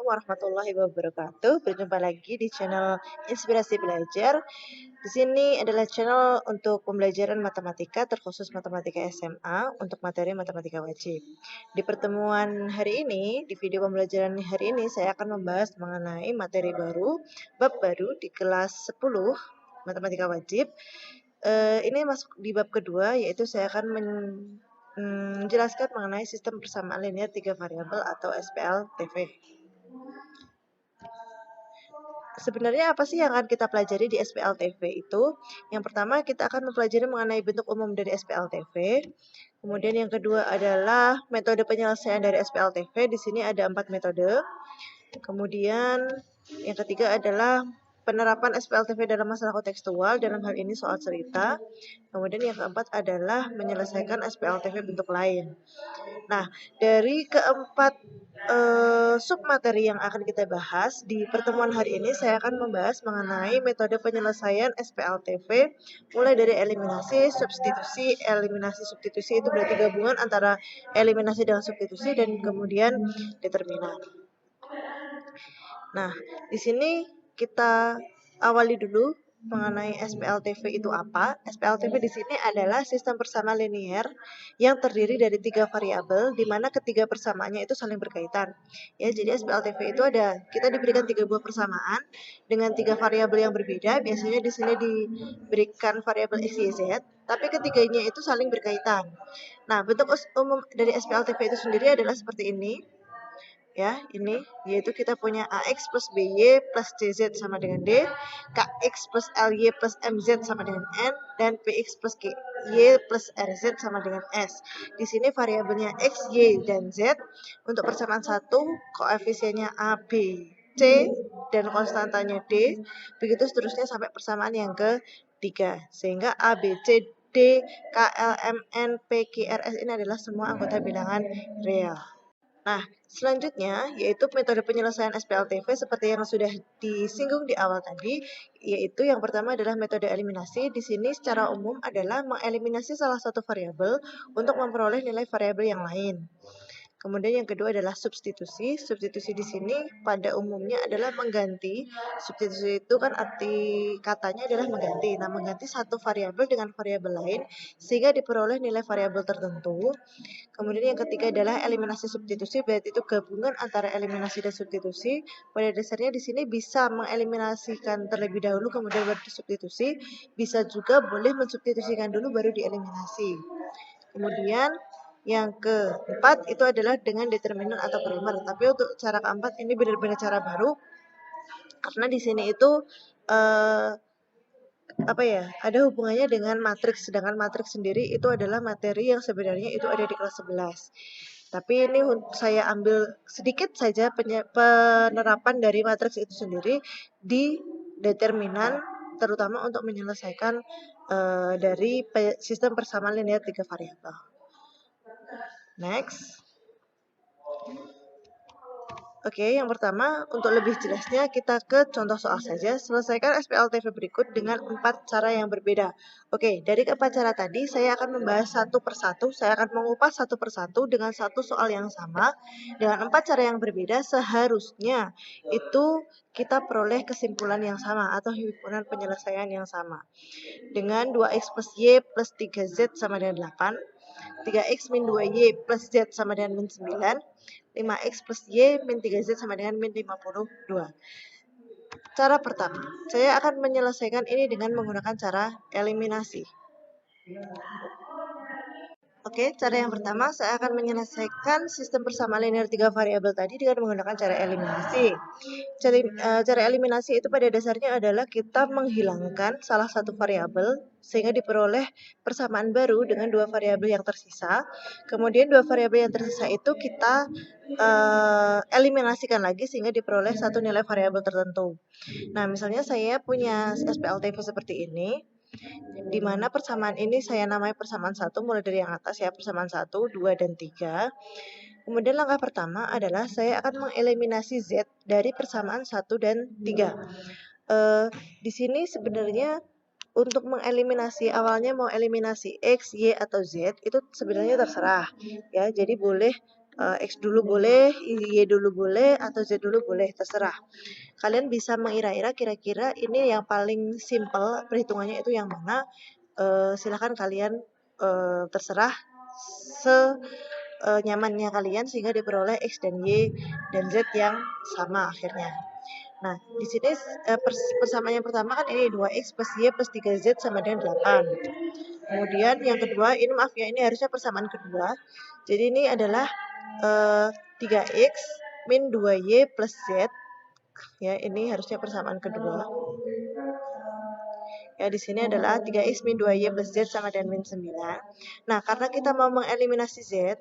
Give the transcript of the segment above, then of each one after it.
warahmatullahi wabarakatuh. Berjumpa lagi di channel Inspirasi Belajar. Di sini adalah channel untuk pembelajaran matematika, terkhusus matematika SMA untuk materi matematika wajib. Di pertemuan hari ini, di video pembelajaran hari ini, saya akan membahas mengenai materi baru, bab baru di kelas 10 matematika wajib. Ini masuk di bab kedua, yaitu saya akan menjelaskan mengenai sistem persamaan linear 3 variabel atau SPLTV. Sebenarnya apa sih yang akan kita pelajari di SPLTV itu? Yang pertama kita akan mempelajari mengenai bentuk umum dari SPLTV. Kemudian yang kedua adalah metode penyelesaian dari SPLTV. Di sini ada 4 metode. Kemudian yang ketiga adalah penerapan SPLTV dalam masalah kontekstual, dalam hal ini soal cerita. Kemudian yang keempat adalah menyelesaikan SPLTV bentuk lain. Nah, dari keempat submateri yang akan kita bahas di pertemuan hari ini, saya akan membahas mengenai metode penyelesaian SPLTV mulai dari eliminasi, substitusi, eliminasi, substitusi itu berarti gabungan antara eliminasi dengan substitusi dan kemudian determinan. Nah, di sini kita awali dulu mengenai SPLTV itu apa. SPLTV di sini adalah sistem persamaan linear yang terdiri dari 3 variabel, di mana ketiga persamaannya itu saling berkaitan. Ya, jadi SPLTV itu kita diberikan 3 buah persamaan dengan 3 variabel yang berbeda. Biasanya di sini diberikan variabel x, y, z, tapi ketiganya itu saling berkaitan. Nah, bentuk umum dari SPLTV itu sendiri adalah seperti ini. Ya, ini yaitu kita punya AX plus BY plus CZ sama dengan D, KX plus LY plus MZ sama dengan N, dan PX plus KY plus RZ sama dengan S. Di sini variabelnya X, Y, dan Z. Untuk persamaan 1, koefisiennya A, B, C, dan konstantanya D. Begitu seterusnya sampai persamaan yang ketiga. Sehingga A, B, C, D, K, L, M, N, P, Q, R, S ini adalah semua anggota bilangan real. Nah, selanjutnya yaitu metode penyelesaian SPLTV seperti yang sudah disinggung di awal tadi, yaitu yang pertama adalah metode eliminasi. Di sini secara umum adalah mengeliminasi salah satu variabel untuk memperoleh nilai variabel yang lain. Kemudian yang kedua adalah substitusi. Substitusi di sini pada umumnya adalah mengganti. Substitusi itu kan arti katanya adalah mengganti. Nah, mengganti satu variabel dengan variabel lain sehingga diperoleh nilai variabel tertentu. Kemudian yang ketiga adalah eliminasi substitusi, berarti itu gabungan antara eliminasi dan substitusi. Pada dasarnya di sini bisa mengeliminasikan terlebih dahulu kemudian baru disubstitusi, bisa juga boleh mensubstitusikan dulu baru dieliminasi. Kemudian yang keempat itu adalah dengan determinan atau primer. Tapi untuk cara keempat ini benar-benar cara baru karena di sini itu ada hubungannya dengan matriks, sedangkan matriks sendiri itu adalah materi yang sebenarnya itu ada di kelas 11. Tapi ini saya ambil sedikit saja penerapan dari matriks itu sendiri di determinan, terutama untuk menyelesaikan dari sistem persamaan linear 3 variabel. Next. Oke, yang pertama, untuk lebih jelasnya kita ke contoh soal saja. Selesaikan SPLTV berikut dengan 4 cara yang berbeda. Oke, dari keempat cara tadi, saya akan membahas satu persatu. Saya akan mengupas satu persatu dengan satu soal yang sama. Dengan 4 cara yang berbeda, seharusnya itu kita peroleh kesimpulan yang sama atau himpunan penyelesaian yang sama. Dengan 2x plus y plus 3z sama dengan 8. 3x min 2y plus z sama dengan min 9. 5x plus y min 3z sama dengan min 52. Cara pertama, saya akan menyelesaikan ini dengan menggunakan cara eliminasi. Oke, cara yang pertama saya akan menyelesaikan sistem persamaan linear 3 variabel tadi dengan menggunakan cara eliminasi. Cara eliminasi itu pada dasarnya adalah kita menghilangkan salah satu variabel sehingga diperoleh persamaan baru dengan 2 variabel yang tersisa. Kemudian 2 variabel yang tersisa itu kita eliminasikan lagi sehingga diperoleh satu nilai variabel tertentu. Nah, misalnya saya punya SPLTV seperti ini, di mana persamaan ini saya namai persamaan 1 mulai dari yang atas ya, persamaan 1, 2, dan 3. Kemudian langkah pertama adalah saya akan mengeliminasi Z dari persamaan 1 dan 3. Di sini sebenarnya untuk mengeliminasi awalnya mau eliminasi X, Y, atau Z itu sebenarnya terserah ya. Jadi boleh X dulu boleh, Y dulu boleh, atau Z dulu boleh, terserah. Kalian bisa mengira-ira kira-kira ini yang paling simple perhitungannya itu yang mana. Silahkan kalian terserah nyamannya kalian sehingga diperoleh X dan Y dan Z yang sama akhirnya. Nah, di sini persamaan yang pertama kan ini 2X plus Y plus 3Z sama dengan 8. Kemudian yang kedua, ini maaf ya, ini harusnya persamaan kedua. Jadi ini adalah 3X min 2Y plus Z. Ya, ini harusnya persamaan kedua. Ya, di sini adalah 3X min 2Y plus Z sama dengan min 9. Nah, karena kita mau mengeliminasi Z,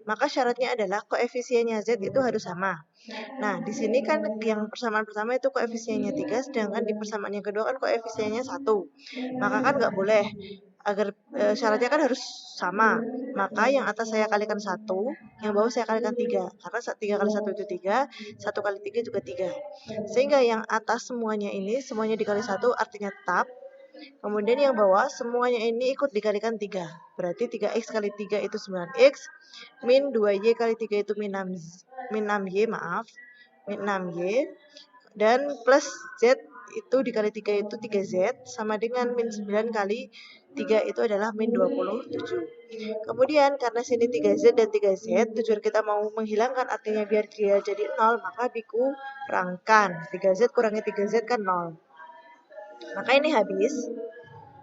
maka syaratnya adalah koefisiennya Z itu harus sama. Nah, di sini kan yang persamaan pertama itu koefisiennya 3, sedangkan di persamaan yang kedua kan koefisiennya 1. Maka kan nggak boleh, agar syaratnya kan harus sama. Maka yang atas saya kalikan 1, yang bawah saya kalikan 3. Karena 3 kali 1 itu 3, 1 kali 3 juga 3. Sehingga yang atas semuanya ini, semuanya dikali 1 artinya tetap. Kemudian yang bawah semuanya ini ikut dikalikan 3. Berarti 3X kali 3 itu 9X, min 2Y kali 3 itu min 6Y, min 6Y, dan plus Z itu dikali 3 itu 3Z, sama dengan min 9 kali 3 itu adalah min 27. Kemudian karena sini 3Z dan 3Z, tujuan kita mau menghilangkan artinya biar dia jadi 0, maka dikurangkan. 3Z kurangi 3Z kan 0. Maka ini habis.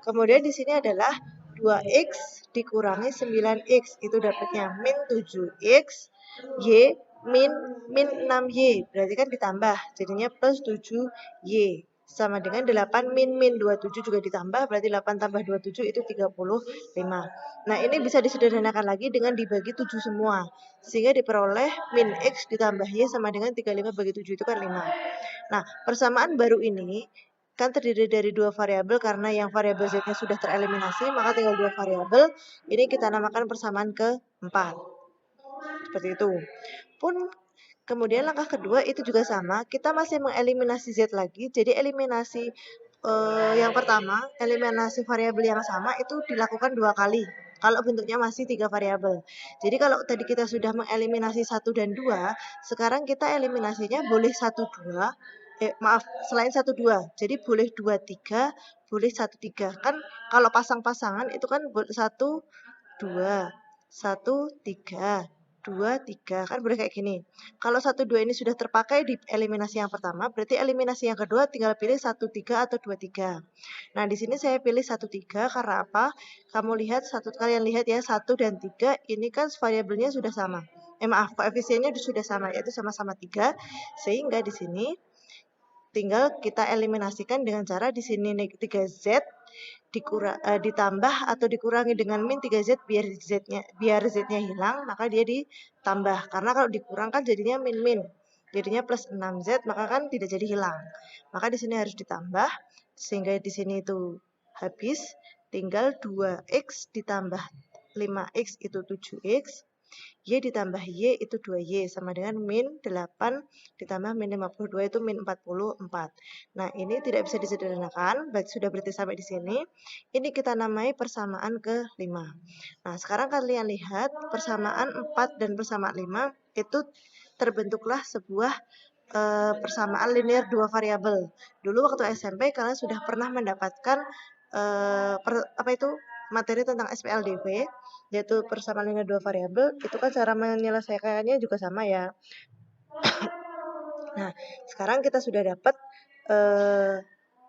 Kemudian di sini adalah 2X dikurangi 9X, itu dapatnya min 7X, Y min 6Y, berarti kan ditambah, jadinya plus 7Y, sama dengan 8 min 27 juga ditambah, berarti 8 tambah 27 itu 35. Nah, ini bisa disederhanakan lagi dengan dibagi 7 semua, sehingga diperoleh min X ditambah Y sama dengan 35 bagi 7 itu kan 5. Nah, persamaan baru ini kan terdiri dari dua variabel, karena yang variabel Z-nya sudah tereliminasi, maka tinggal dua variabel. Ini kita namakan persamaan keempat. Seperti itu. Pun kemudian langkah kedua itu juga sama, kita masih mengeliminasi Z lagi. Jadi eliminasi yang pertama, eliminasi variabel yang sama itu dilakukan 2 kali. Kalau bentuknya masih 3 variabel. Jadi kalau tadi kita sudah mengeliminasi 1 dan 2, sekarang kita eliminasinya boleh 1, 2. Selain 1, 2. Jadi boleh 2, 3, boleh 1, 3. Kan kalau pasang-pasangan itu kan 1, 2, 1, 3, 2, 3. Kan boleh kayak gini. Kalau 1, 2 ini sudah terpakai di eliminasi yang pertama, berarti eliminasi yang kedua tinggal pilih 1, 3 atau 2, 3. Nah, di sini saya pilih 1, 3 karena apa? Kalian lihat ya, 1 dan 3 ini kan variabelnya sudah sama. Koefisiennya sudah sama, yaitu sama-sama 3. Sehingga di sini tinggal kita eliminasikan dengan cara di sini 3Z ditambah atau dikurangi dengan min 3Z biar Z-nya hilang, maka dia ditambah. Karena kalau dikurangkan jadinya min, jadinya plus 6Z, maka kan tidak jadi hilang. Maka di sini harus ditambah sehingga di sini itu habis, tinggal 2X ditambah 5X itu 7X, Y ditambah Y itu 2Y sama dengan min 8 ditambah min 52 itu min 44. Nah, ini tidak bisa disederhanakan, sudah berarti sampai di sini. Ini kita namai persamaan ke-5. Nah, sekarang kalian lihat persamaan 4 dan persamaan 5 itu terbentuklah sebuah persamaan linear dua variabel. Dulu waktu SMP kalian sudah pernah mendapatkan materi tentang SPLDV, yaitu persamaan linear dua variabel. Itu kan cara menyelesaikannya juga sama ya. Nah, sekarang kita sudah dapat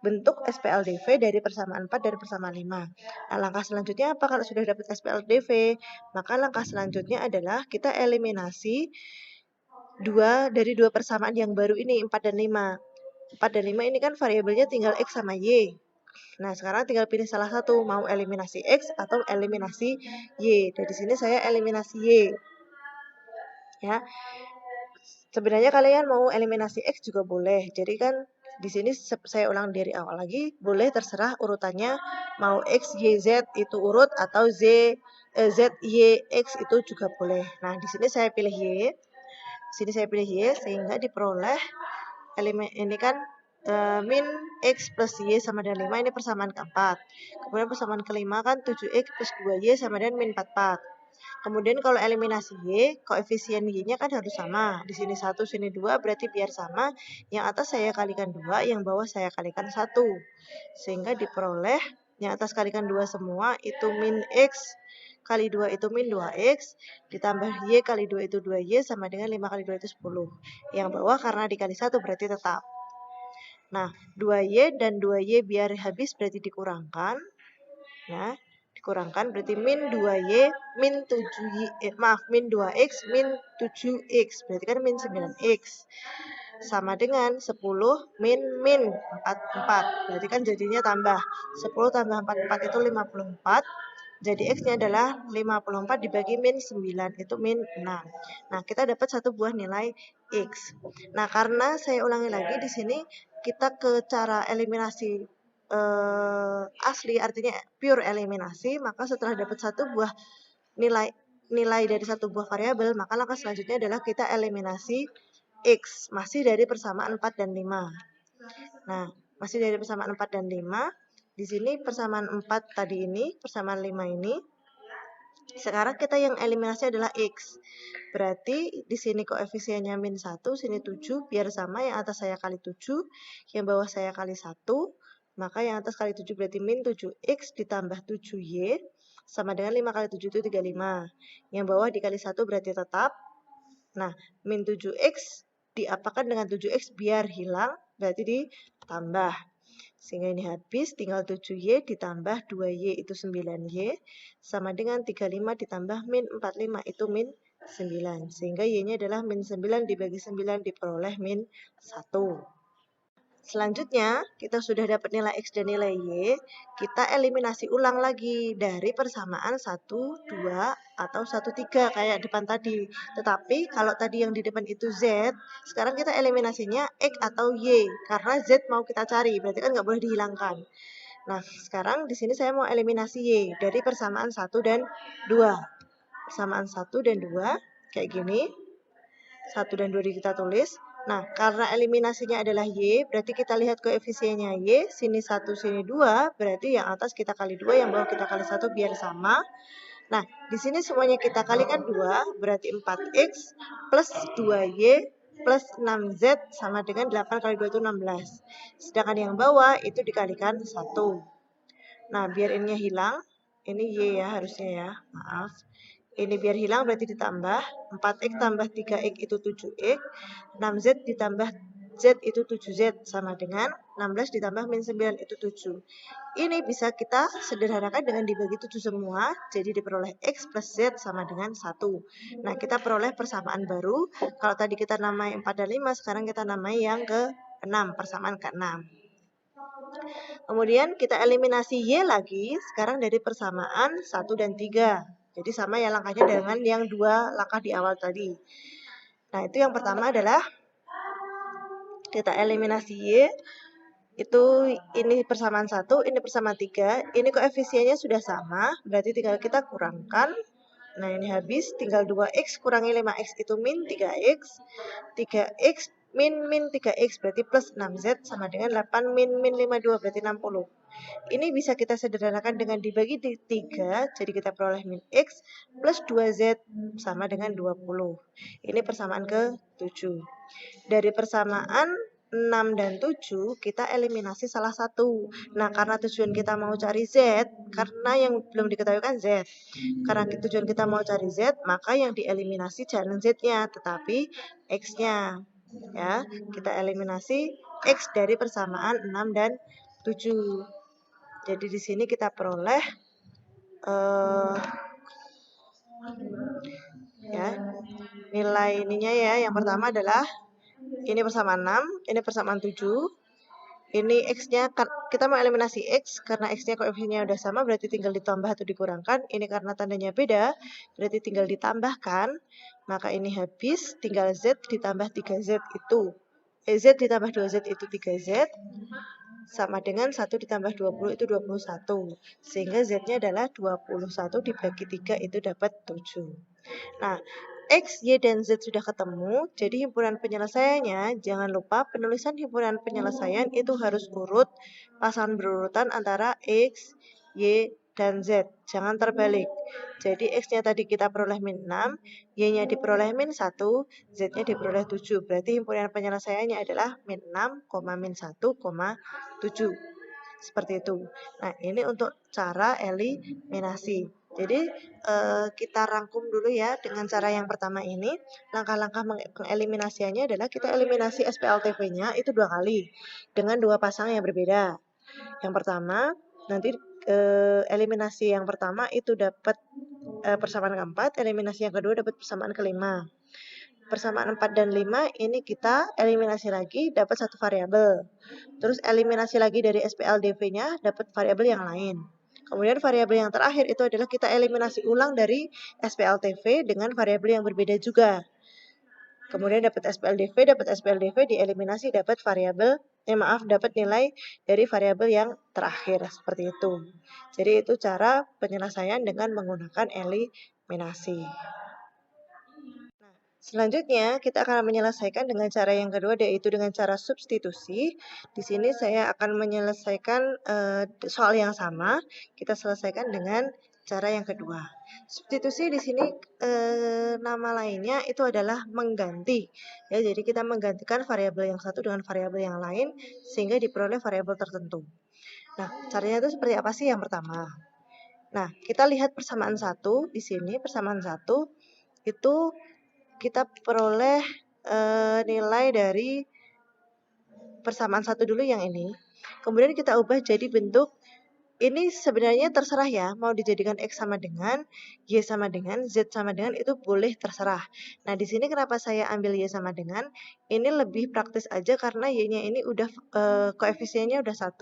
bentuk SPLDV dari persamaan 4 dari persamaan 5. Nah, langkah selanjutnya apa kalau sudah dapat SPLDV? Maka langkah selanjutnya adalah kita eliminasi dari dua persamaan yang baru ini, 4 dan 5. 4 dan 5 ini kan variabelnya tinggal X sama Y. Nah, sekarang tinggal pilih salah satu, mau eliminasi X atau eliminasi Y. Dari sini saya eliminasi Y. Ya. Sebenarnya kalian mau eliminasi X juga boleh. Jadi kan di sini saya ulang dari awal lagi, boleh terserah urutannya mau X, Y, Z itu urut atau Z, Y, X itu juga boleh. Nah, di sini saya pilih Y. Di sini saya pilih Y sehingga diperoleh ini kan min X plus Y sama dengan 5, ini persamaan keempat. Kemudian persamaan kelima kan 7X plus 2Y sama dengan min 44. Kemudian kalau eliminasi Y, koefisien Y-nya kan harus sama. Di sini 1, sini 2, berarti biar sama. Yang atas saya kalikan 2, yang bawah saya kalikan 1. Sehingga diperoleh yang atas kalikan 2 semua itu min X kali 2 itu min 2X, ditambah Y kali 2 itu 2Y, sama dengan 5 kali 2 itu 10. Yang bawah karena dikali 1 berarti tetap. Nah, 2Y dan 2Y biar habis berarti dikurangkan. Nah, dikurangkan berarti min 2Y min 7Y, min 2X min 7X, berarti kan min 9X. Sama dengan 10 min 44, berarti kan jadinya tambah 10 tambah 44 itu 54. Jadi X-nya adalah 54 dibagi min 9, itu min 6. Nah, kita dapat satu buah nilai X. Nah, karena saya ulangi lagi di sini kita ke cara eliminasi asli, artinya pure eliminasi, maka setelah dapat satu buah nilai dari satu buah variabel, maka langkah selanjutnya adalah kita eliminasi X, masih dari persamaan 4 dan 5. Nah, masih dari persamaan 4 dan 5. Di sini persamaan 4 tadi ini, persamaan 5 ini. Sekarang kita yang eliminasi adalah X. Berarti di sini koefisiennya min 1, sini 7, biar sama yang atas saya kali 7, yang bawah saya kali 1. Maka yang atas kali 7 berarti min 7X ditambah 7Y, sama dengan 5 kali 7 itu 35. Yang bawah dikali 1 berarti tetap. Nah, min 7X diapakan dengan 7X biar hilang, berarti ditambah. Sehingga ini habis, tinggal 7Y ditambah 2Y itu 9Y, sama dengan 35 ditambah min 45 itu min 9. Sehingga Y-nya adalah min 9 dibagi 9 diperoleh min 1. Selanjutnya, kita sudah dapat nilai X dan nilai Y, kita eliminasi ulang lagi dari persamaan 1, 2, atau 1, 3 kayak depan tadi. Tetapi kalau tadi yang di depan itu Z, sekarang kita eliminasinya X atau Y, karena Z mau kita cari, berarti kan nggak boleh dihilangkan. Nah, sekarang di sini saya mau eliminasi Y dari persamaan 1 dan 2. Persamaan 1 dan 2, kayak gini. 1 dan 2 kita tulis. Nah, karena eliminasinya adalah Y, berarti kita lihat koefisiennya Y, sini 1, sini 2, berarti yang atas kita kali 2, yang bawah kita kali 1 biar sama. Nah, di sini semuanya kita kalikan 2, berarti 4X plus 2Y plus 6Z sama dengan 8 kali 2 itu 16. Sedangkan yang bawah itu dikalikan 1. Nah, biar ininya hilang, ini Y ya harusnya ya, maaf. Ini biar hilang berarti ditambah 4X tambah 3X itu 7X, 6Z ditambah Z itu 7Z sama dengan 16 ditambah min 9 itu 7. Ini bisa kita sederhanakan dengan dibagi 7 semua, jadi diperoleh X plus Z sama dengan 1. Nah, kita peroleh persamaan baru. Kalau tadi kita namai 4 dan 5, sekarang kita namai yang ke-6, persamaan ke-6. Kemudian kita eliminasi Y lagi, sekarang dari persamaan 1 dan 3. Jadi sama ya langkahnya dengan yang 2 langkah di awal tadi. Nah, itu yang pertama adalah kita eliminasi Y. Itu ini persamaan 1, ini persamaan 3. Ini koefisiennya sudah sama, berarti tinggal kita kurangkan. Nah, ini habis, tinggal 2X kurangi 5X itu min 3X. 3X min 3X berarti plus 6Z sama dengan 8 min 52 berarti 60. Ini bisa kita sederhanakan dengan dibagi 3, jadi kita peroleh min X plus 2Z sama dengan 20. Ini persamaan ke-7. Dari persamaan 6 dan 7, kita eliminasi salah satu. Nah, karena tujuan kita mau cari Z, karena yang belum diketahui kan Z. Karena tujuan kita mau cari Z, maka yang dieliminasi jangan Z-nya, tetapi X-nya. Ya, kita eliminasi X dari persamaan 6 dan 7. Jadi di sini kita peroleh ya, nilai ininya ya. Yang pertama adalah ini persamaan 6, ini persamaan 7. Ini X-nya, kita mau eliminasi X, karena X-nya koefisiennya udah sama, berarti tinggal ditambah atau dikurangkan. Ini karena tandanya beda, berarti tinggal ditambahkan. Maka ini habis, tinggal Z ditambah 3Z itu. Z ditambah 2Z itu 3Z. Sama dengan 1 ditambah 20 itu 21. Sehingga Z-nya adalah 21 dibagi 3 itu dapat 7. Nah, X, Y, dan Z sudah ketemu, jadi himpunan penyelesaiannya, jangan lupa penulisan himpunan penyelesaian itu harus urut, pasangan berurutan antara X, Y, dan Z, jangan terbalik. Jadi X-nya tadi kita peroleh min 6, Y-nya diperoleh min 1, Z-nya diperoleh 7. Berarti himpunan penyelesaiannya adalah min 6, min 1, 7. Seperti itu. Nah, ini untuk cara eliminasi. Jadi, kita rangkum dulu ya dengan cara yang pertama ini. Langkah-langkah mengeliminasiannya adalah kita eliminasi SPLTV-nya itu 2 kali dengan 2 pasang yang berbeda. Yang pertama, nanti eliminasi yang pertama itu dapat persamaan keempat, eliminasi yang kedua dapat persamaan kelima. Persamaan 4 dan 5 ini kita eliminasi lagi dapat satu variabel. Terus eliminasi lagi dari SPLDV-nya dapat variabel yang lain. Kemudian variabel yang terakhir itu adalah kita eliminasi ulang dari SPLTV dengan variabel yang berbeda juga. Kemudian dapat SPLDV dieliminasi dapat variabel, dapat nilai dari variabel yang terakhir seperti itu. Jadi itu cara penyelesaian dengan menggunakan eliminasi. Selanjutnya, kita akan menyelesaikan dengan cara yang kedua, yaitu dengan cara substitusi. Di sini saya akan menyelesaikan soal yang sama. Kita selesaikan dengan cara yang kedua. Substitusi di sini nama lainnya itu adalah mengganti. Ya, jadi kita menggantikan variabel yang satu dengan variabel yang lain sehingga diperoleh variabel tertentu. Nah, caranya itu seperti apa sih yang pertama? Nah, kita lihat persamaan satu di sini. Persamaan satu itu kita peroleh nilai dari persamaan satu dulu yang ini. Kemudian kita ubah jadi bentuk, ini sebenarnya terserah ya, mau dijadikan X sama dengan, Y sama dengan, Z sama dengan, itu boleh terserah. Nah, di sini kenapa saya ambil Y sama dengan, ini lebih praktis aja karena Y-nya ini udah koefisiennya udah 1.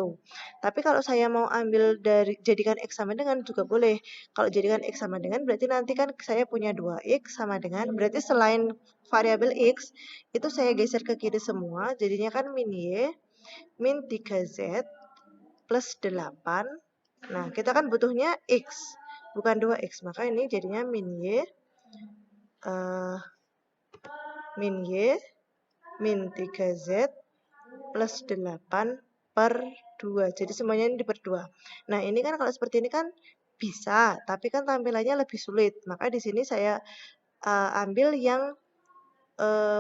Tapi kalau saya mau ambil dari jadikan X sama dengan juga boleh. Kalau jadikan X sama dengan berarti nanti kan saya punya 2X sama dengan, berarti selain variabel X, itu saya geser ke kiri semua, jadinya kan min Y, min 3Z, plus 8. Nah, kita kan butuhnya X, bukan 2X. Maka ini jadinya min Y, min 3Z, plus 8 per 2. Jadi semuanya ini per 2. Nah, ini kan kalau seperti ini kan bisa, tapi kan tampilannya lebih sulit. Maka di sini saya ambil yang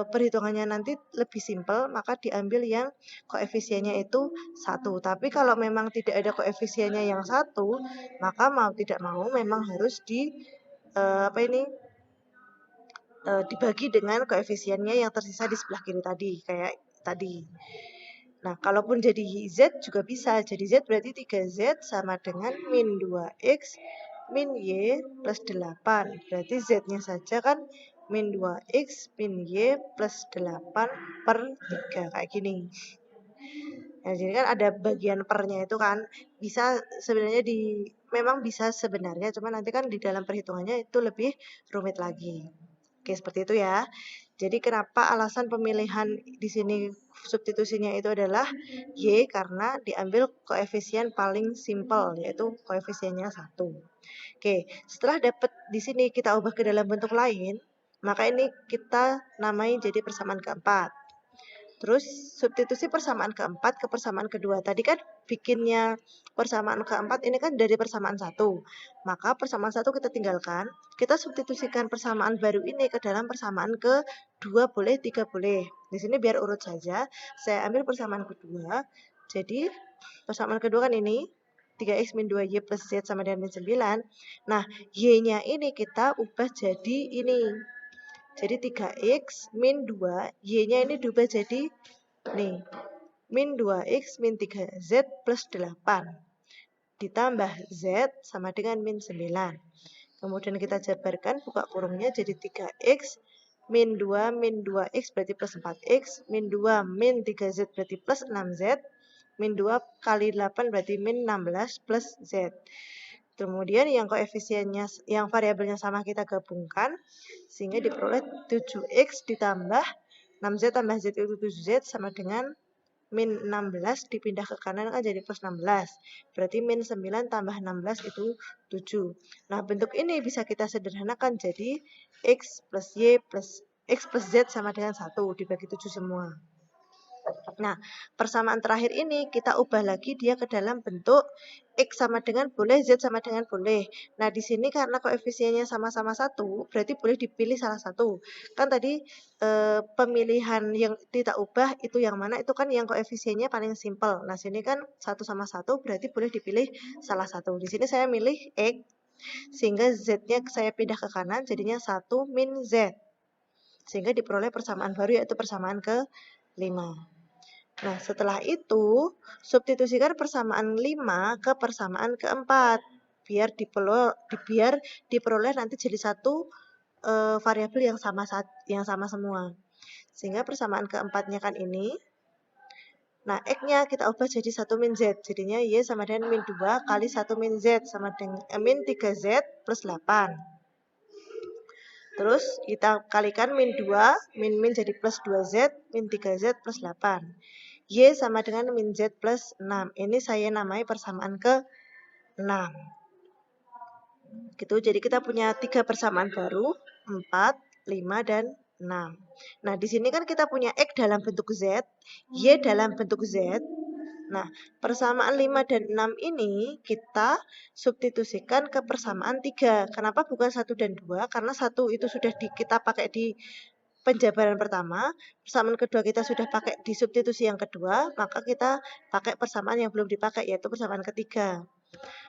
perhitungannya nanti lebih simpel, maka diambil yang koefisiennya itu 1. Tapi kalau memang tidak ada koefisiennya yang 1, maka mau tidak mau memang harus dibagi dengan koefisiennya yang tersisa di sebelah kiri tadi, kayak tadi. Nah, kalaupun jadi Z juga bisa. Jadi Z berarti 3Z sama dengan min 2X min Y plus 8. Berarti Z-nya saja kan min 2X min Y plus 8 per 3. Kayak gini. Nah, jadi kan ada bagian pernya itu kan. Bisa sebenarnya memang bisa sebenarnya. Cuma nanti kan di dalam perhitungannya itu lebih rumit lagi. Oke, seperti itu ya. Jadi kenapa alasan pemilihan di sini substitusinya itu adalah Y karena diambil koefisien paling simpel yaitu koefisiennya 1. Oke, setelah dapat di sini kita ubah ke dalam bentuk lain, maka ini kita namai jadi persamaan keempat. Terus substitusi persamaan keempat ke persamaan kedua. Tadi kan bikinnya persamaan keempat ini kan dari persamaan satu. Maka persamaan satu kita tinggalkan. Kita substitusikan persamaan baru ini ke dalam persamaan kedua boleh, 3 boleh. Di sini biar urut saja. Saya ambil persamaan kedua. Jadi persamaan kedua kan ini. 3X min 2Y plus Z sama dengan min 9. Nah, Y-nya ini kita ubah jadi ini. Jadi 3X min 2, Y-nya ini diubah jadi nih, min 2X min 3Z plus 8. Ditambah Z sama dengan min 9. Kemudian kita jabarkan, buka kurungnya jadi 3X min 2X berarti plus 4X, min 2 min 3Z berarti plus 6Z, min 2 kali 8 berarti min 16 plus Z. Kemudian yang koefisiennya, yang variabelnya sama kita gabungkan sehingga diperoleh 7X ditambah 6Z tambah Z itu 7Z sama dengan min 16 dipindah ke kanan kan jadi plus 16. Berarti min 9 tambah 16 itu 7. Nah, bentuk ini bisa kita sederhanakan jadi X plus Z sama dengan 1 dibagi 7 semua. Nah, persamaan terakhir ini kita ubah lagi dia ke dalam bentuk X sama dengan boleh, Z sama dengan boleh. Nah, di sini karena koefisiennya sama-sama 1, berarti boleh dipilih salah satu. Kan tadi pemilihan yang kita ubah itu yang mana? Itu kan yang koefisiennya paling simpel. Nah, sini kan 1 sama 1 berarti boleh dipilih salah satu. Di sini saya milih X, sehingga Z-nya saya pindah ke kanan, jadinya 1 min Z. Sehingga diperoleh persamaan baru yaitu persamaan ke-5. Nah, setelah itu, substitusikan persamaan 5 ke persamaan ke-4. Biar diperoleh nanti jadi satu variabel yang sama semua. Sehingga persamaan ke-4-nya kan ini. Nah, X-nya kita ubah jadi 1 min Z. Jadinya Y sama dengan min 2 kali 1 min Z sama dengan min 3Z plus 8. Terus kita kalikan min 2, min jadi plus 2Z, min 3Z plus 8. Y sama dengan min Z plus 6. Ini saya namai persamaan ke-6. Gitu, jadi kita punya 3 persamaan baru, 4, 5, dan 6. Nah, di sini kan kita punya X dalam bentuk Z, Y dalam bentuk Z. Nah, persamaan 5 dan 6 ini kita substitusikan ke persamaan 3. Kenapa bukan 1 dan 2? Karena 1 itu sudah kita pakai di penjabaran pertama, persamaan kedua kita sudah pakai di substitusi yang kedua, maka kita pakai persamaan yang belum dipakai, yaitu persamaan ketiga.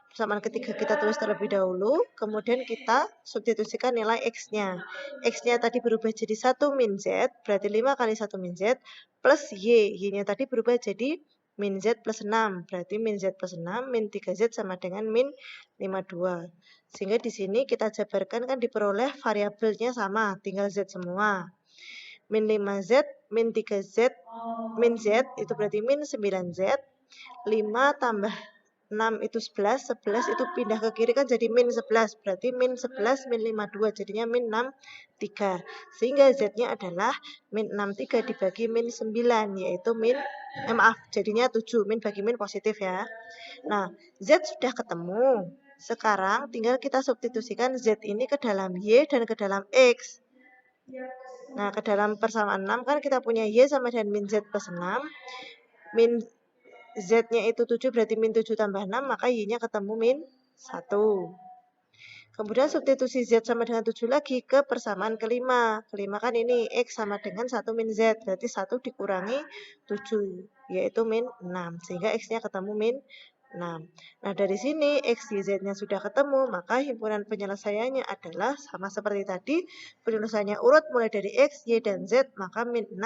Persamaan ketiga kita tulis terlebih dahulu, kemudian kita substitusikan nilai X-nya. X-nya tadi berubah jadi 1 min Z, berarti 5 kali 1 min Z, plus Y. Y-nya tadi berubah jadi min Z plus 6, berarti min Z plus 6, min 3Z sama dengan min 52. Sehingga di sini kita jabarkan kan diperoleh variabelnya sama, tinggal Z semua. Min 5Z, min 3Z, min Z itu berarti min 9Z, 5 tambah 6 itu 11, 11 itu pindah ke kiri kan jadi min 11, berarti min 11 min 52, jadinya min 63. Sehingga Z-nya adalah min 63 dibagi min 9, yaitu jadinya 7, min bagi min positif ya. Nah, Z sudah ketemu. Sekarang tinggal kita substitusikan Z ini ke dalam Y dan ke dalam X. Nah, ke dalam persamaan 6 kan kita punya Y sama dengan min Z plus 6, min Z-nya itu 7 berarti min 7 tambah 6, maka Y-nya ketemu min 1. Kemudian substitusi Z sama dengan 7 lagi ke persamaan kelima. Kelima kan ini X sama dengan 1 min Z, berarti 1 dikurangi 7, yaitu min 6. Sehingga X-nya ketemu min 6. Nah, dari sini X, Y, Z-nya sudah ketemu, maka himpunan penyelesaiannya adalah sama seperti tadi. Penyelesaiannya urut mulai dari X, Y, dan Z, maka min 6,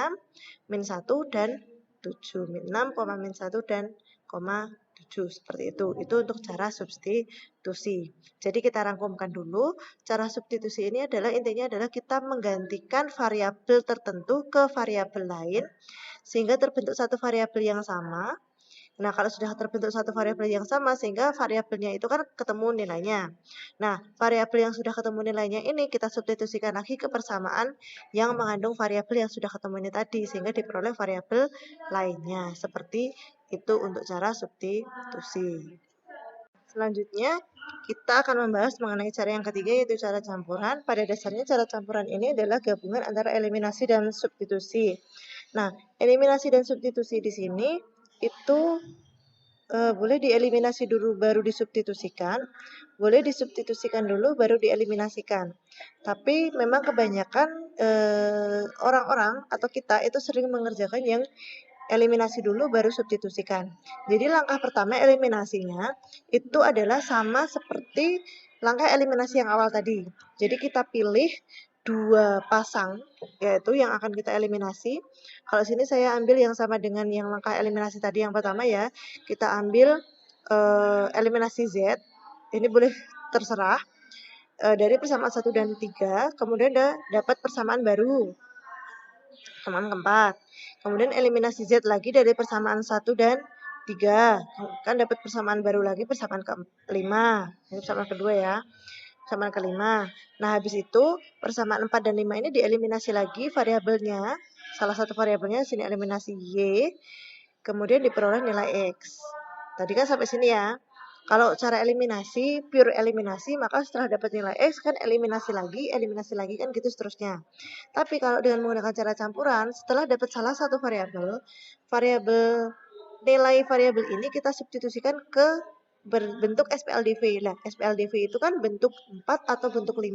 min 1, dan 7. Min 6, min 1, dan 7. Seperti itu. Itu untuk cara substitusi. Jadi kita rangkumkan dulu. Cara substitusi ini adalah intinya adalah kita menggantikan variabel tertentu ke variabel lain sehingga terbentuk satu variabel yang sama. Nah, kalau sudah terbentuk satu variabel yang sama, sehingga variabelnya itu kan ketemu nilainya. Nah, variabel yang sudah ketemu nilainya ini kita substitusikan lagi ke persamaan yang mengandung variabel yang sudah ketemu ini tadi, sehingga diperoleh variabel lainnya. Seperti itu untuk cara substitusi. Selanjutnya, kita akan membahas mengenai cara yang ketiga, yaitu cara campuran. Pada dasarnya, cara campuran ini adalah gabungan antara eliminasi dan substitusi. Nah, eliminasi dan substitusi di sini itu boleh dieliminasi dulu baru disubstitusikan, boleh disubstitusikan dulu baru dieliminasikan. Tapi memang kebanyakan orang-orang atau kita itu sering mengerjakan yang eliminasi dulu baru substitusikan. Jadi langkah pertama eliminasinya itu adalah sama seperti langkah eliminasi yang awal tadi. Jadi kita pilih 2 pasang, yaitu yang akan kita eliminasi. Kalau sini saya ambil yang sama dengan yang langkah eliminasi tadi yang pertama ya. Kita ambil eliminasi Z. Ini boleh terserah. Dari persamaan 1 dan 3, kemudian dapat persamaan baru. Persamaan keempat. Kemudian eliminasi Z lagi dari persamaan 1 dan 3. Kan dapat persamaan baru lagi, persamaan kelima. Ini persamaan kedua ya. Persamaan kelima. Nah, habis itu persamaan 4 dan 5 ini dieliminasi lagi variabelnya. Salah satu variabelnya sini eliminasi Y. Kemudian diperoleh nilai X. Tadi kan sampai sini ya. Kalau cara eliminasi, pure eliminasi, maka setelah dapat nilai X kan eliminasi lagi kan gitu seterusnya. Tapi kalau dengan menggunakan cara campuran, setelah dapat salah satu variabel, nilai variabel ini kita substitusikan ke berbentuk SPLDV. Nah, SPLDV itu kan bentuk 4 atau bentuk 5.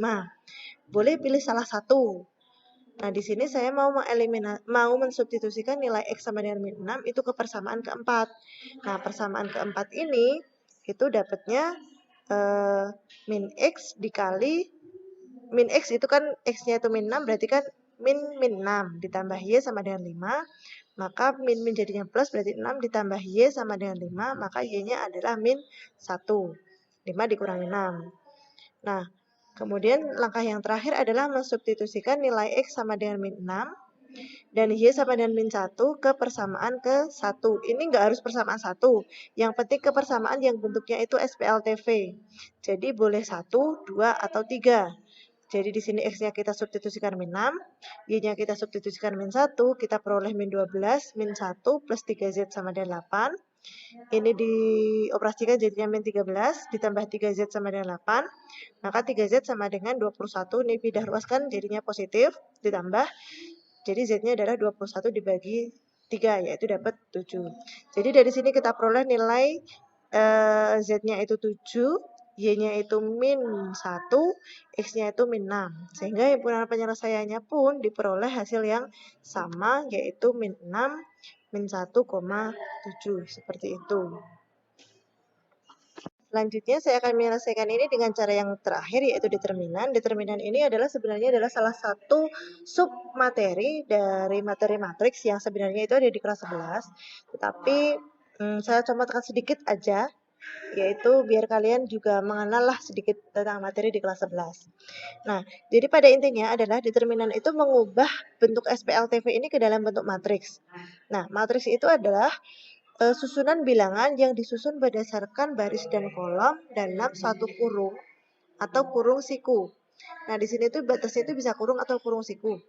Boleh pilih salah satu. Nah, di sini saya mau mensubstitusikan nilai X sama dengan min 6 itu ke persamaan keempat. Nah, persamaan keempat ini itu dapatnya min X dikali min X itu kan X-nya itu min 6 berarti kan min 6 ditambah Y sama dengan 5. Maka min jadinya plus berarti 6 ditambah Y sama dengan 5, maka Y-nya adalah min 1. 5 dikurangi 6. Nah, kemudian langkah yang terakhir adalah mensubstitusikan nilai X sama dengan min 6 dan Y sama dengan min 1 ke persamaan ke 1. Ini nggak harus persamaan 1. Yang penting ke persamaan yang bentuknya itu SPLTV. Jadi boleh 1, 2, atau 3. Jadi di sini X-nya kita substitusikan min 6, Y-nya kita substitusikan min 1, kita peroleh min 12, min 1 plus 3Z sama dengan 8. Ini dioperasikan jadinya min 13, ditambah 3Z sama dengan 8. Maka 3Z sama dengan 21, ini pindah ruaskan jadinya positif, ditambah. Jadi Z-nya adalah 21 dibagi 3, yaitu dapat 7. Jadi dari sini kita peroleh nilai Z-nya itu 7, Y-nya itu min 1, X-nya itu min 6. Sehingga himpunan penyelesaiannya pun diperoleh hasil yang sama, yaitu min 6, min 1,7. Seperti itu. Selanjutnya saya akan menyelesaikan ini dengan cara yang terakhir, yaitu determinan. Determinan ini sebenarnya adalah salah satu sub materi dari materi matriks yang sebenarnya itu ada di kelas 11. Tetapi saya contohkan sedikit aja, yaitu biar kalian juga mengenal lah sedikit tentang materi di kelas 11. Nah, jadi pada intinya adalah determinan itu mengubah bentuk SPLTV ini ke dalam bentuk matriks. Nah, matriks itu adalah susunan bilangan yang disusun berdasarkan baris dan kolom dalam satu kurung atau kurung siku. Nah, di sini tuh batasnya itu bisa kurung atau kurung siku.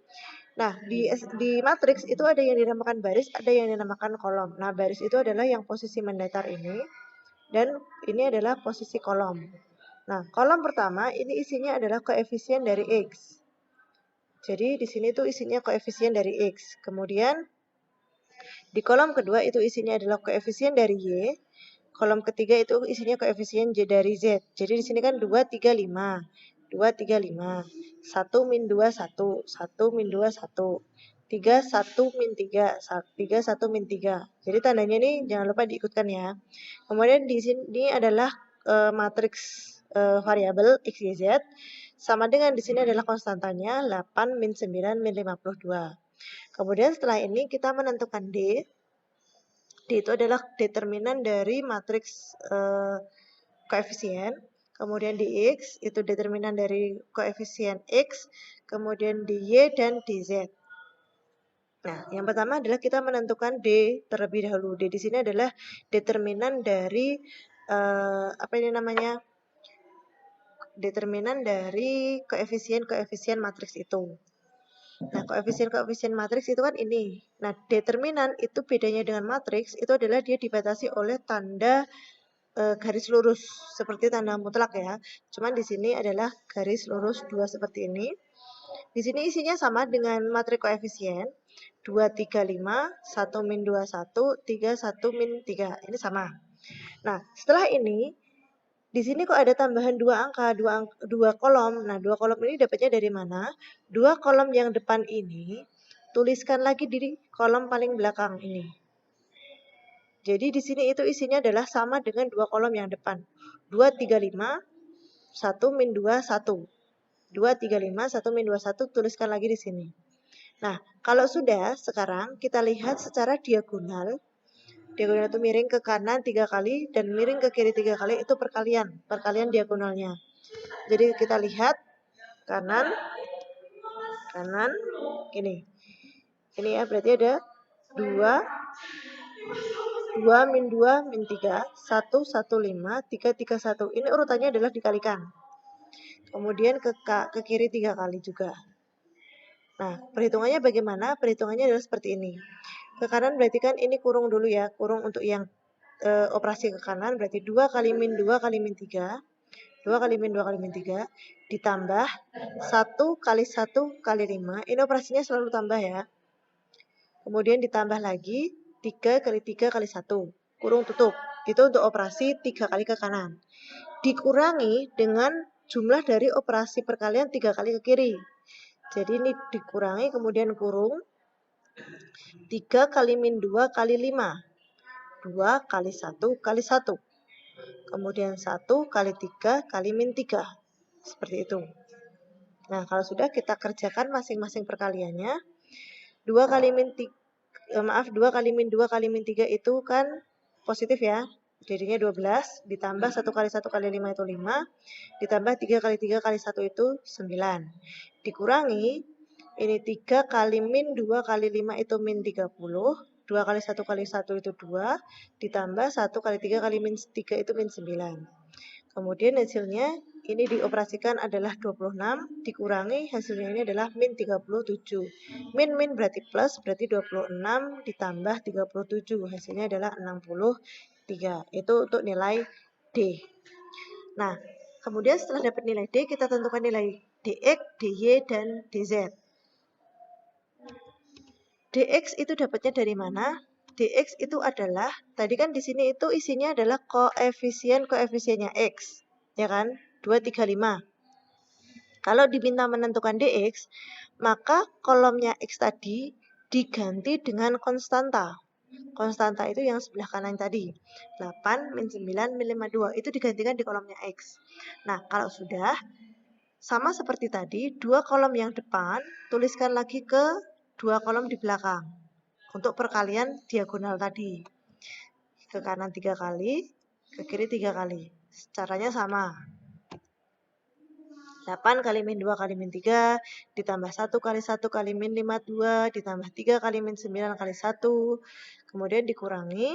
Nah, di matriks itu ada yang dinamakan baris, ada yang dinamakan kolom. Nah, baris itu adalah yang posisi mendatar ini, dan ini adalah posisi kolom. Nah, kolom pertama ini isinya adalah koefisien dari X. Jadi, di sini tuh isinya koefisien dari X. Kemudian, di kolom kedua itu isinya adalah koefisien dari Y. Kolom ketiga itu isinya koefisien Y dari Z. Jadi di sini kan 2, 3, 5. 2, 3, 5. 1, min 2, 1. 1, min 2, 1. 3, 1, min 3. 3, 1, min 3. Jadi tandanya ini jangan lupa diikutkan ya. Kemudian di sini adalah matriks variabel X, Y, Z. Sama dengan di sini adalah konstantanya 8, min 9, min 52. Kemudian setelah ini kita menentukan D. D itu adalah determinan dari matriks koefisien. Kemudian di X itu determinan dari koefisien X. Kemudian di Y dan di Z. Nah, yang pertama adalah kita menentukan D terlebih dahulu. D di sini adalah determinan dari apa ini namanya? Determinan dari koefisien matriks itu. Nah, koefisien matriks itu kan ini. Nah, determinan itu bedanya dengan matriks itu adalah dia dibatasi oleh tanda garis lurus seperti tanda mutlak ya. Cuman di sini adalah garis lurus 2 seperti ini. Di sini isinya sama dengan matriks koefisien 2, 3, 5, 1, min 2, 1, 3, 1, min 3. Ini sama. Nah, setelah ini di sini kok ada tambahan 2 angka, 2 kolom. Nah, 2 kolom ini dapatnya dari mana? 2 kolom yang depan ini tuliskan lagi di kolom paling belakang ini. Jadi di sini itu isinya adalah sama dengan 2 kolom yang depan. 2, 3, 5, 1, min 2, 1. 2, 3, 5, 1, min 2, 1 tuliskan lagi di sini. Nah, kalau sudah, sekarang kita lihat secara diagonal. Diagonal itu miring ke kanan 3 kali dan miring ke kiri 3 kali, itu perkalian diagonalnya. Jadi kita lihat kanan, gini. Ini ya, berarti ada 2, 2, min 2, min 3, 1, 1, 5, 3, 3, 1. Ini urutannya adalah dikalikan. Kemudian ke kiri 3 kali juga. Nah, perhitungannya bagaimana? Perhitungannya adalah seperti ini. Ke kanan berarti kan ini kurung dulu ya, kurung untuk yang operasi ke kanan berarti 2 kali min 2 kali min 3. 2 kali min 2 kali min 3 ditambah 1 kali 1 kali 5. Ini operasinya selalu tambah ya. Kemudian ditambah lagi 3 kali 3 kali 1. Kurung tutup. Itu untuk operasi 3 kali ke kanan. Dikurangi dengan jumlah dari operasi perkalian 3 kali ke kiri. Jadi ini dikurangi kemudian kurung 3 kali min 2 kali 5. 2 kali 1 kali 1. Kemudian 1 kali 3 kali min 3. Seperti itu. Nah, kalau sudah kita kerjakan masing-masing perkaliannya. 2 kali min 2 kali min 3 itu kan positif ya. Jadinya 12 ditambah 1 kali 1 kali 5 itu 5. Ditambah 3 kali 3 kali 1 itu 9. Dikurangi ini 3 kali min 2 kali 5 itu min 30. 2 kali 1 kali 1 itu 2. Ditambah 1 kali 3 kali min 3 itu min 9. Kemudian hasilnya ini dioperasikan adalah 26. Dikurangi hasilnya ini adalah min 37. Min berarti plus, berarti 26 ditambah 37. Hasilnya adalah 63. Itu untuk nilai D. Nah, kemudian setelah dapat nilai D, kita tentukan nilai dx, dy, dan dz. dx itu dapatnya dari mana? Dx itu adalah, tadi kan di sini itu isinya adalah koefisiennya x, ya kan? 2, 3, 5. Kalau diminta menentukan dx, maka kolomnya x tadi diganti dengan konstanta. Konstanta itu yang sebelah kanan tadi. 8, min 9, min 52. Itu digantikan di kolomnya x. Nah, kalau sudah, sama seperti tadi, 2 kolom yang depan, tuliskan lagi ke 2 kolom di belakang. Untuk perkalian diagonal tadi. Ke kanan 3 kali, ke kiri 3 kali. Caranya sama. 8 kali min 2 kali min 3, ditambah 1 kali 1 kali min 52, ditambah 3 kali min 9 kali 1, kemudian dikurangi,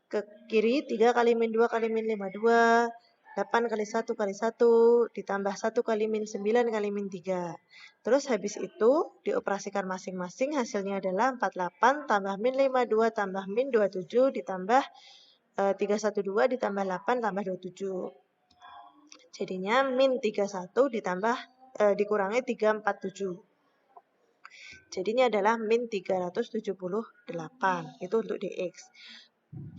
ke kiri 3 kali min 2 kali min 52, 8 kali 1 kali 1, ditambah 1 kali min 9 kali min 3. Terus habis itu dioperasikan masing-masing, hasilnya adalah 48 tambah min 52 tambah min 27 ditambah 312 ditambah 8 tambah 27. Jadinya min 31 ditambah dikurangi 347. Jadinya adalah min 378. Itu untuk dx.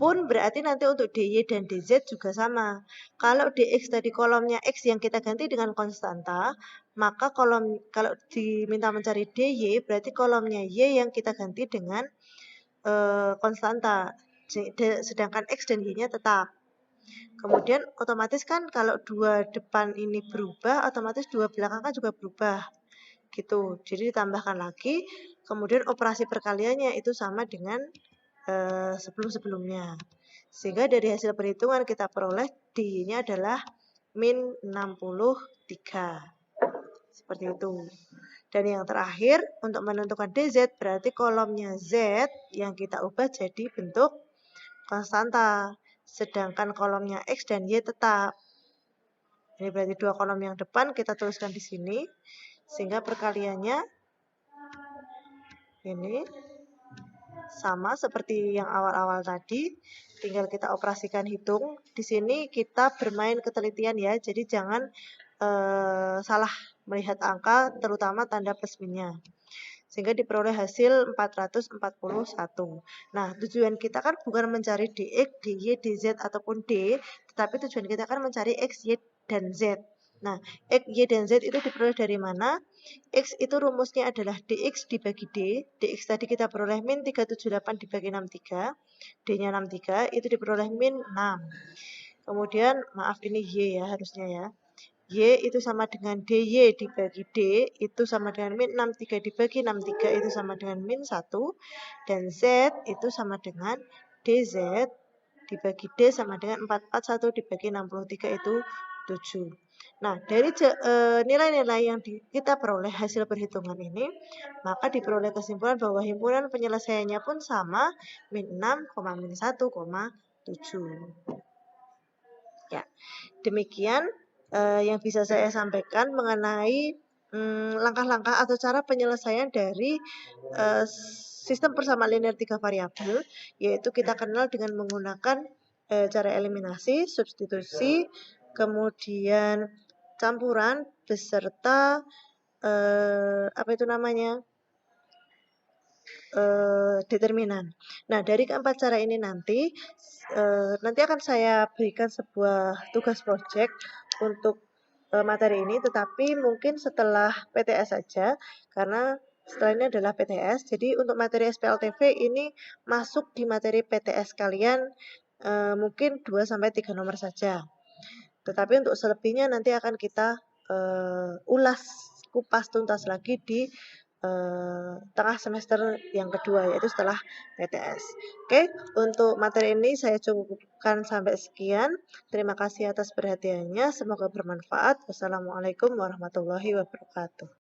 Pun berarti nanti untuk dy dan dz juga sama. Kalau dx tadi kolomnya x yang kita ganti dengan konstanta, maka kalau diminta mencari dy berarti kolomnya y yang kita ganti dengan konstanta. Sedangkan x dan y-nya tetap. Kemudian otomatis kan kalau 2 depan ini berubah, otomatis 2 belakang kan juga berubah. Gitu. Jadi ditambahkan lagi, kemudian operasi perkaliannya itu sama dengan sebelum-sebelumnya. Sehingga dari hasil perhitungan kita peroleh D-nya adalah min 63. Seperti itu. Dan yang terakhir, untuk menentukan DZ, berarti kolomnya Z yang kita ubah jadi bentuk konstanta. Sedangkan kolomnya X dan Y tetap. Ini berarti 2 kolom yang depan kita tuliskan di sini. Sehingga perkaliannya ini sama seperti yang awal-awal tadi. Tinggal kita operasikan hitung. Di sini kita bermain ketelitian ya. Jadi jangan salah melihat angka, terutama tanda plus minusnya. Sehingga diperoleh hasil 441. Nah, tujuan kita kan bukan mencari dx, dy, dz, ataupun d, tetapi tujuan kita kan mencari x, y, dan z. Nah, x, y, dan z itu diperoleh dari mana? X itu rumusnya adalah dx dibagi d. Dx tadi kita peroleh min 378 dibagi 63. D-nya 63, itu diperoleh min 6. Kemudian, maaf ini y ya harusnya ya. Y itu sama dengan dy dibagi d, itu sama dengan min 63 dibagi 63, itu sama dengan min 1. Dan z itu sama dengan dz dibagi d sama dengan 441 dibagi 63, itu 7. Nah, dari nilai-nilai yang kita peroleh hasil perhitungan ini, maka diperoleh kesimpulan bahwa himpunan penyelesaiannya pun sama, min 6, min 1, 7. Ya, demikian yang bisa saya sampaikan mengenai langkah-langkah atau cara penyelesaian dari sistem persamaan linear 3 variabel, yaitu kita kenal dengan menggunakan cara eliminasi, substitusi, kemudian campuran beserta apa itu namanya? Determinan. Nah, dari keempat cara ini nanti akan saya berikan sebuah tugas project untuk materi ini, tetapi mungkin setelah PTS saja, karena setelah ini adalah PTS. Jadi untuk materi SPLTV ini masuk di materi PTS kalian mungkin 2 sampai 3 nomor saja. Tetapi untuk selebihnya nanti akan kita ulas kupas tuntas lagi di tengah semester yang kedua, yaitu setelah PTS. Oke, untuk materi ini saya cukupkan sampai sekian. Terima kasih atas perhatiannya. Semoga bermanfaat. Wassalamualaikum warahmatullahi wabarakatuh.